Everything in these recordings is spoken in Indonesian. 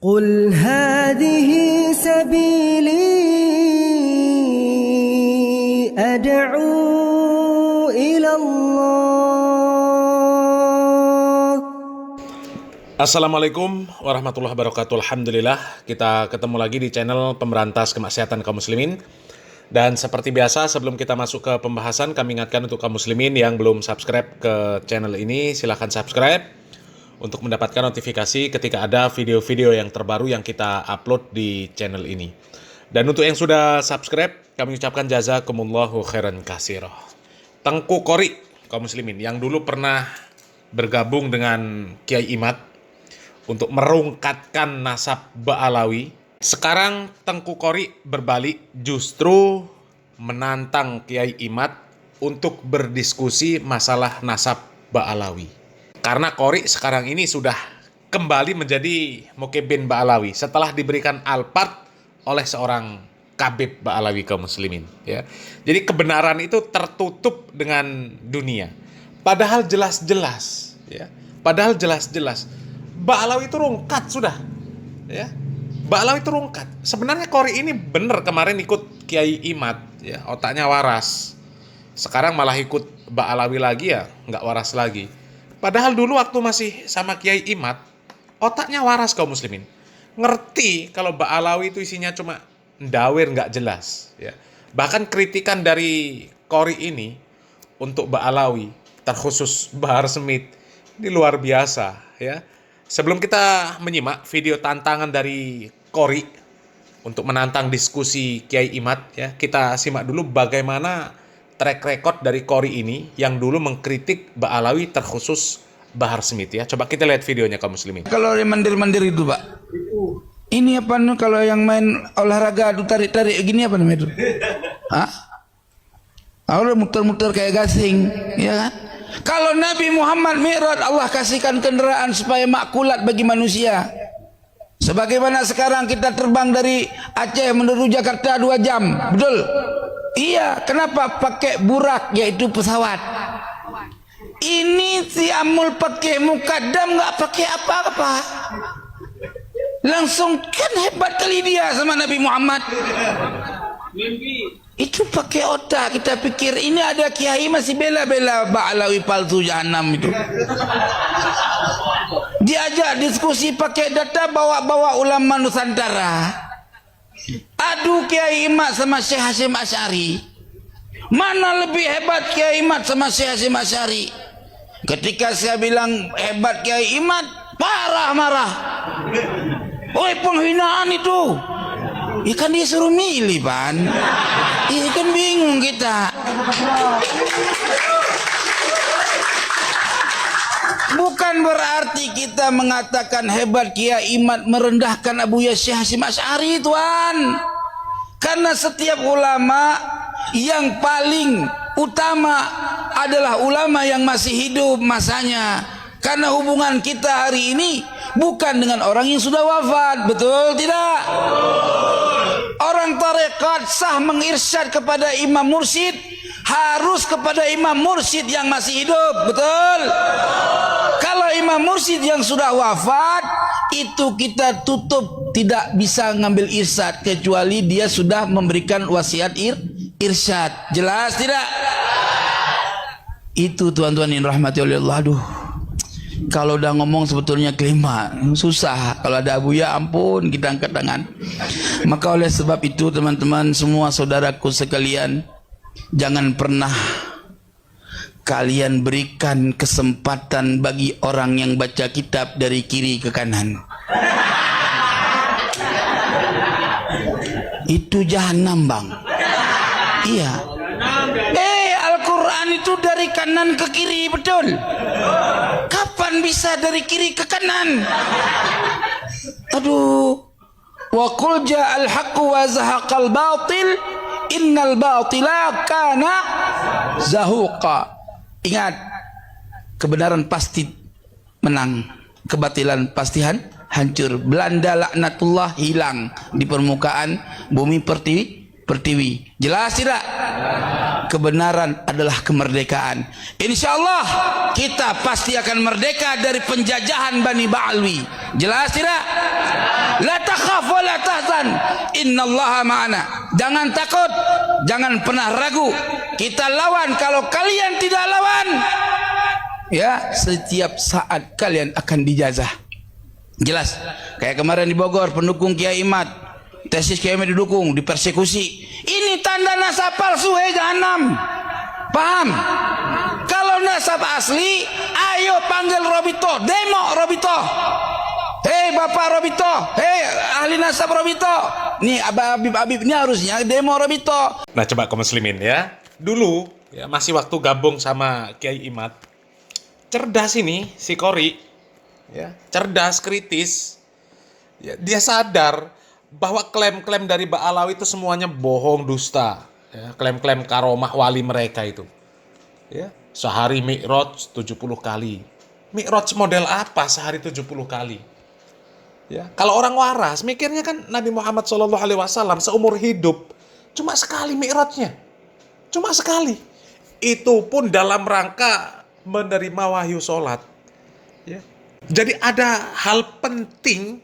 قل هذه سبيلي أدعو إلى الله. Assalamualaikum warahmatullahi wabarakatuh. Alhamdulillah, kita ketemu lagi di channel Pemberantas Kemaksiatan kaum muslimin. Dan seperti biasa, sebelum kita masuk ke pembahasan, kami ingatkan untuk kaum muslimin yang belum subscribe ke channel ini, silahkan subscribe untuk mendapatkan notifikasi ketika ada video-video yang terbaru yang kita upload di channel ini. Dan untuk yang sudah subscribe, kami ucapkan jazakumullahu khairan katsira. Tengku Qori kaum muslimin yang dulu pernah bergabung dengan Kiai Imad untuk merungkatkan nasab Ba'alawi, sekarang Tengku Qori berbalik justru menantang Kiai Imad untuk berdiskusi masalah nasab Ba'alawi. Karena Qori sekarang ini sudah kembali menjadi Muqebbin Ba'alawi setelah diberikan alpart oleh seorang Kabib Ba'alawi kaum muslimin, ya. Jadi kebenaran itu tertutup dengan dunia. Padahal jelas-jelas, ya. Padahal jelas-jelas Ba'alawi itu rungkat sudah, ya. Ba'alawi itu rungkat. Sebenarnya Qori ini benar kemarin ikut Kiai Imad, ya, otaknya waras. Sekarang malah ikut Ba'alawi lagi, ya, nggak waras lagi. Padahal dulu waktu masih sama Kiai Imad, otaknya waras kaum muslimin. Ngerti kalau Ba'alawi itu isinya cuma ndawir nggak jelas, ya. Bahkan kritikan dari Qori ini untuk Ba'alawi, terkhusus Bahar Smith, ini luar biasa, ya. Sebelum kita menyimak video tantangan dari Qori untuk menantang diskusi Kiai Imad, ya, kita simak dulu bagaimana track record dari Qori ini yang dulu mengkritik Ba'alawi terkhusus Bahar Smith, ya. Coba kita lihat videonya kaum muslimin. Kalau yang mandir-mandir itu, Pak. Ini apa nih kalau yang main olahraga adu tarik-tarik gini apa namanya itu? Hah? Orang muter-muter kayak gasing, ya kan? Kalau Nabi Muhammad Mi'raj, Allah kasihkan kendaraan supaya makulat bagi manusia. Sebagaimana sekarang kita terbang dari Aceh menuju Jakarta 2 jam, betul? Iya, kenapa pakai burak yaitu pesawat? Ini si Amul pakai mukaddam nggak pakai apa-apa. Langsung kan hebat kali dia sama Nabi Muhammad. Itu pakai otak. Kita pikir ini ada kiai masih bela-bela Ba'alawi palsu jahanam itu. Diajak diskusi pakai data, bawa-bawa ulama Nusantara. Adu Kiai Imad sama Syekh Hasyim Asy'ari. Mana lebih hebat Kiai Imad sama Syekh Hasyim Asy'ari? Ketika saya bilang hebat Kiai Imad, marah. Oi, penghinaan itu. Ikan dia suruh milih, Pan. Ikan bingung kita. Bukan berarti kita mengatakan hebat Kiai Imad merendahkan Abu Syekh Hasyim Asy'ari, tuan. Karena setiap ulama yang paling utama adalah ulama yang masih hidup masanya. Karena hubungan kita hari ini bukan dengan orang yang sudah wafat, betul tidak? Orang tarekat sah mengirsyad kepada imam mursyid harus kepada imam mursyid yang masih hidup, betul? Kalau imam mursyid yang sudah wafat, itu kita tutup, tidak bisa ngambil irsyad kecuali dia sudah memberikan wasiat irsyad. Jelas tidak? Itu tuan-tuan yang rahmati oleh Allah. Aduh, kalau udah ngomong sebetulnya kelima susah. Kalau ada Abuya, ampun, kita angkat tangan. Maka oleh sebab itu teman-teman semua, saudaraku sekalian, jangan pernah kalian berikan kesempatan bagi orang yang baca kitab dari kiri ke kanan. Itu jahanam, Bang. Iya. Al-Quran itu dari kanan ke kiri, betul? Kapan bisa dari kiri ke kanan? Aduh. Wa qul ja'al haqqu wa zahaqal batil innal batila kana zahuqa. Ingat, kebenaran pasti menang, kebatilan pasti hancur. Belanda laknatullah hilang di permukaan bumi Pertiwi. Jelas tidak? Kebenaran adalah kemerdekaan. Insya Allah kita pasti akan merdeka dari penjajahan Bani Ba'alwi. Jelas tidak? La takhaf wa la tahzan, innallaha ma'ana. Jangan takut, jangan pernah ragu. Kita lawan. Kalau kalian tidak lawan, ya, setiap saat kalian akan dijazah. Jelas? Kayak kemarin di Bogor, pendukung Kiai Imad, tesis Kiai Imad didukung, dipersekusi. Ini tanda nasab palsu, jahanam. Paham? Kalau nasab asli, ayo panggil Robito, demo Robito. Hei Bapak Robito, hei ahli nasab Robito. Nih Habib ini harusnya demo Robito. Nah, coba kaum muslimin ya. Dulu ya masih waktu gabung sama Kiai Imad. Cerdas ini si Qori. Ya, cerdas, kritis. Ya, dia sadar bahwa klaim-klaim dari Ba'alawi itu semuanya bohong, dusta. Ya, klaim-klaim karomah wali mereka itu. Ya, sehari mi'raj 70 kali. Mi'raj model apa sehari 70 kali? Ya, kalau orang waras mikirnya kan Nabi Muhammad SAW seumur hidup cuma sekali mi'rajnya. Cuma sekali. Itu pun dalam rangka menerima wahyu sholat. Ya. Jadi ada hal penting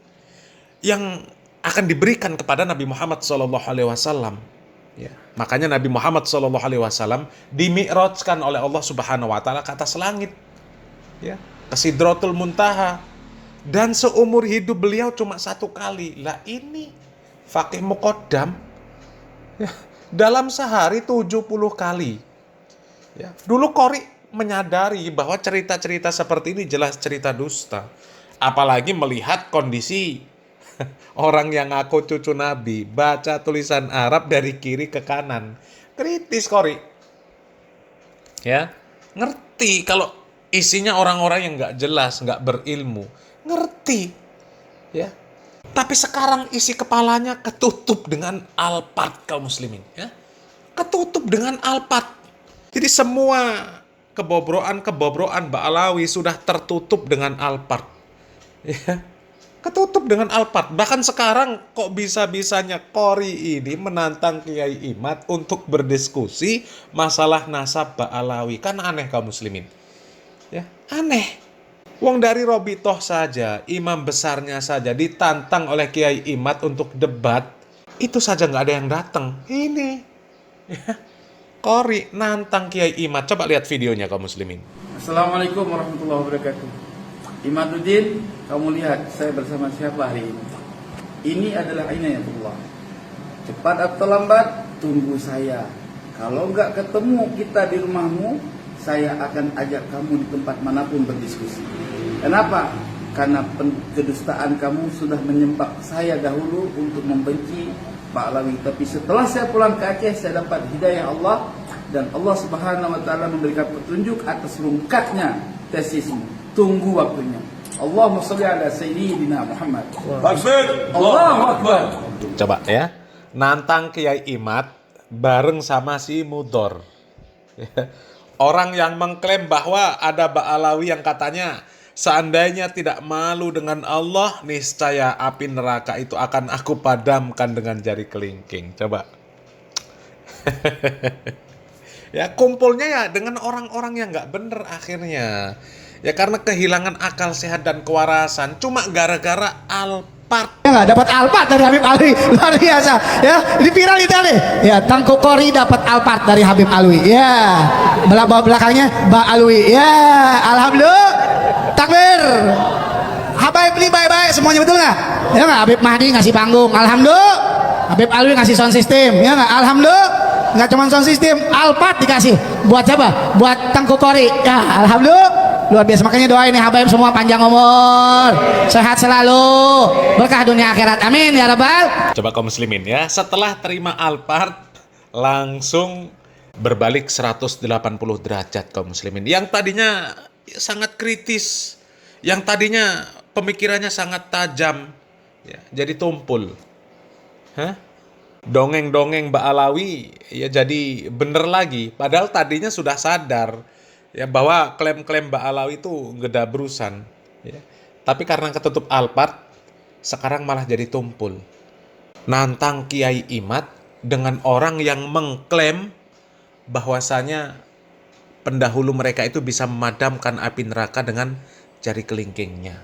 yang akan diberikan kepada Nabi Muhammad SAW. Ya. Makanya Nabi Muhammad SAW dimi'rajkan oleh Allah Subhanahu Wa Taala ke atas langit, ya, ke Sidratul Muntaha. Dan seumur hidup beliau cuma satu kali. Lah ini Faqih Muqaddam, ya, dalam sehari 70 kali. Ya. Dulu Qori menyadari bahwa cerita-cerita seperti ini jelas cerita dusta. Apalagi melihat kondisi orang yang ngaku cucu Nabi, baca tulisan Arab dari kiri ke kanan. Kritis Qori. Ya, ngerti kalau isinya orang-orang yang nggak jelas, nggak berilmu. Ngerti. Ya. Tapi sekarang isi kepalanya ketutup dengan alpat kaum muslimin. Ya. Ketutup dengan alpat. Jadi semua kebobroan Ba'alawi sudah tertutup dengan alpat. Ya. Ketutup dengan alpat. Bahkan sekarang kok bisa-bisanya Qori ini menantang Kiai Imad untuk berdiskusi masalah nasab Ba'alawi. Kan aneh kaum muslimin. Ya, aneh. Wong dari Robitoh saja, imam besarnya saja ditantang oleh Kiai Imad untuk debat. Itu saja nggak ada yang datang. Ini. Ya. Qori nantang Kiai Imad. Coba lihat videonya kaum muslimin. Assalamualaikum warahmatullahi wabarakatuh. Imaduddin, kamu lihat saya bersama siapa hari ini? Ini adalah inayatullah. Cepat atau lambat, tunggu saya. Kalau nggak ketemu kita di rumahmu, saya akan ajak kamu di tempat manapun berdiskusi. Kenapa? Karena kedustaan kamu sudah menyebab saya dahulu untuk membenci Ba'alawi. Tapi setelah saya pulang ke Aceh, saya dapat hidayah Allah. Dan Allah Subhanahu Wa Taala memberikan petunjuk atas rungkatnya tesismu. Tunggu waktunya. Allahumma sholli ala Sayyidina Muhammad. Allahu Akbar. Coba ya. Nantang Kiai Imad bareng sama si Mudor. Orang yang mengklaim bahwa ada Ba'alawi yang katanya seandainya tidak malu dengan Allah, niscaya api neraka itu akan aku padamkan dengan jari kelingking. Coba. Ya kumpulnya ya dengan orang-orang yang nggak bener akhirnya. Ya karena kehilangan akal sehat dan kewarasan. Cuma gara-gara alpart. Ya nggak dapat alpart dari Habib Alwi, luar biasa. Ya ini viral itu nih. Ya Tangku Qori dapat alpart dari Habib Alwi. Ya belakangnya Mbak Alwi. Ya alhamdulillah. Takbir. Habaib ini baik-baik semuanya, betul nggak? Ya nggak? Habib Mahdi ngasih panggung, alhamdulillah. Habib Alwi ngasih sound system, ya nggak? Alhamdulillah. Nggak cuma sound system, alpat dikasih. Buat siapa? Buat Tangku Qori. Ya alhamdulillah. Luar biasa, makanya doain nih Habaib semua panjang umur, sehat selalu, berkah dunia akhirat, amin ya rabbal. Coba kaum muslimin ya, setelah terima alpart langsung berbalik 180 derajat kaum muslimin. Yang tadinya sangat kritis, yang tadinya pemikirannya sangat tajam, ya, jadi tumpul. Hah? Dongeng-dongeng Ba'alawi ya jadi bener lagi. Padahal tadinya sudah sadar ya bahwa klaim-klaim Ba'alawi itu gedabrusan. Ya. Tapi karena ketutup alpart, sekarang malah jadi tumpul. Nantang Kiai Imad dengan orang yang mengklaim bahwasanya pendahulu mereka itu bisa memadamkan api neraka dengan jari kelingkingnya.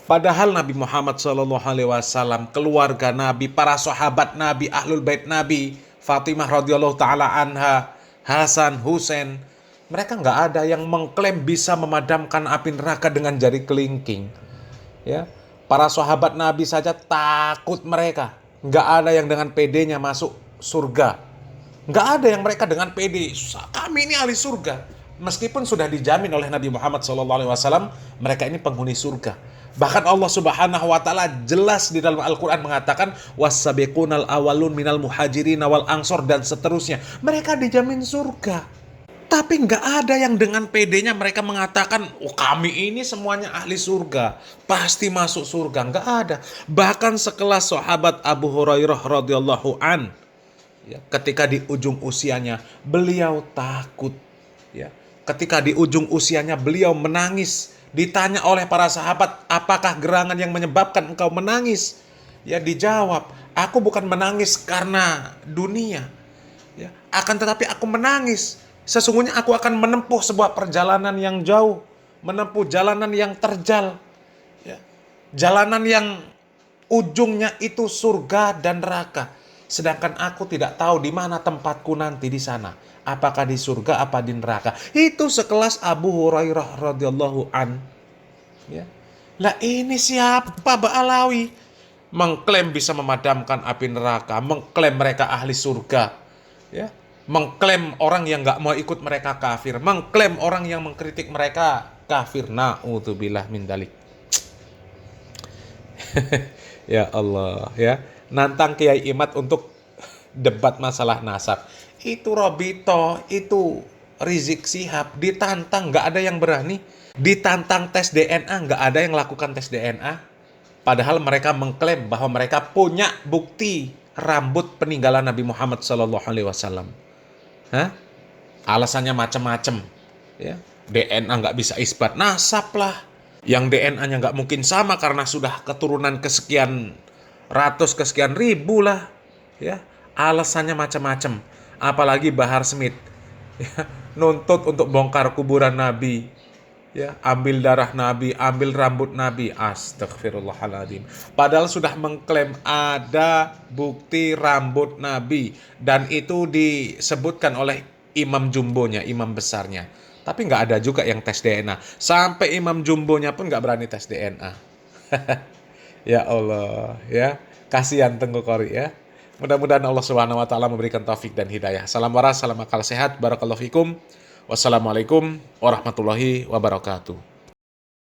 Padahal Nabi Muhammad SAW, keluarga Nabi, para sahabat Nabi, ahlul bait Nabi, Fatimah radhiyallahu taala anha, Hasan, Husain, mereka nggak ada yang mengklaim bisa memadamkan api neraka dengan jari kelingking. Ya, para sahabat Nabi saja takut mereka. Nggak ada yang dengan pedenya masuk surga. Nggak ada yang mereka dengan pede, kami ini ahli surga. Meskipun sudah dijamin oleh Nabi Muhammad SAW, mereka ini penghuni surga. Bahkan Allah Subhanahu wa taala jelas di dalam Al-Qur'an mengatakan was-sabiqunal awalun minal muhajirin wal ansor dan seterusnya. Mereka dijamin surga. Tapi nggak ada yang dengan pedenya mereka mengatakan, oh kami ini semuanya ahli surga, pasti masuk surga. Nggak ada. Bahkan sekelas sahabat Abu Hurairah radhiyallahu an, ya, ketika di ujung usianya beliau takut. Ya, ketika di ujung usianya beliau menangis. Ditanya oleh para sahabat, apakah gerangan yang menyebabkan engkau menangis? Ya, dijawab, aku bukan menangis karena dunia. Ya, akan tetapi aku menangis. Sesungguhnya aku akan menempuh sebuah perjalanan yang jauh. Menempuh jalanan yang terjal. Ya, jalanan yang ujungnya itu surga dan neraka. Sedangkan aku tidak tahu di mana tempatku nanti di sana. Apakah di surga apa di neraka? Itu sekelas Abu Hurairah radhiyallahu an. Ya. Lah ini siapa Ba'alawi? Mengklaim bisa memadamkan api neraka, mengklaim mereka ahli surga. Ya. Mengklaim orang yang nggak mau ikut mereka kafir, mengklaim orang yang mengkritik mereka kafir. Na'udzubillah min dzalik. Ya Allah, ya. Nantang Kiai Imad untuk debat masalah nasab. Itu Robito, itu Rizik Syihab ditantang, nggak ada yang berani. Ditantang tes DNA, nggak ada yang lakukan tes DNA. Padahal mereka mengklaim bahwa mereka punya bukti rambut peninggalan Nabi Muhammad SAW. Alasannya macam-macam. Ya. DNA nggak bisa isbat nasab lah. Yang DNA-nya nggak mungkin sama karena sudah keturunan kesekian ratus, kesekian ribu lah. Ya. Alasannya macam-macam. Apalagi Bahar Smith, ya, nuntut untuk bongkar kuburan Nabi, ya, ambil darah Nabi, ambil rambut Nabi. Astagfirullahaladzim. Padahal sudah mengklaim ada bukti rambut Nabi dan itu disebutkan oleh imam jumbonya, imam besarnya. Tapi nggak ada juga yang tes DNA. Sampai imam jumbonya pun nggak berani tes DNA. Ya Allah, ya, kasihan Tengku Qori, ya. Mudah-mudahan Allah Subhanahu wa taala memberikan taufik dan hidayah. Salam waras, salam akal sehat, barakallahu fikum. Wassalamualaikum warahmatullahi wabarakatuh.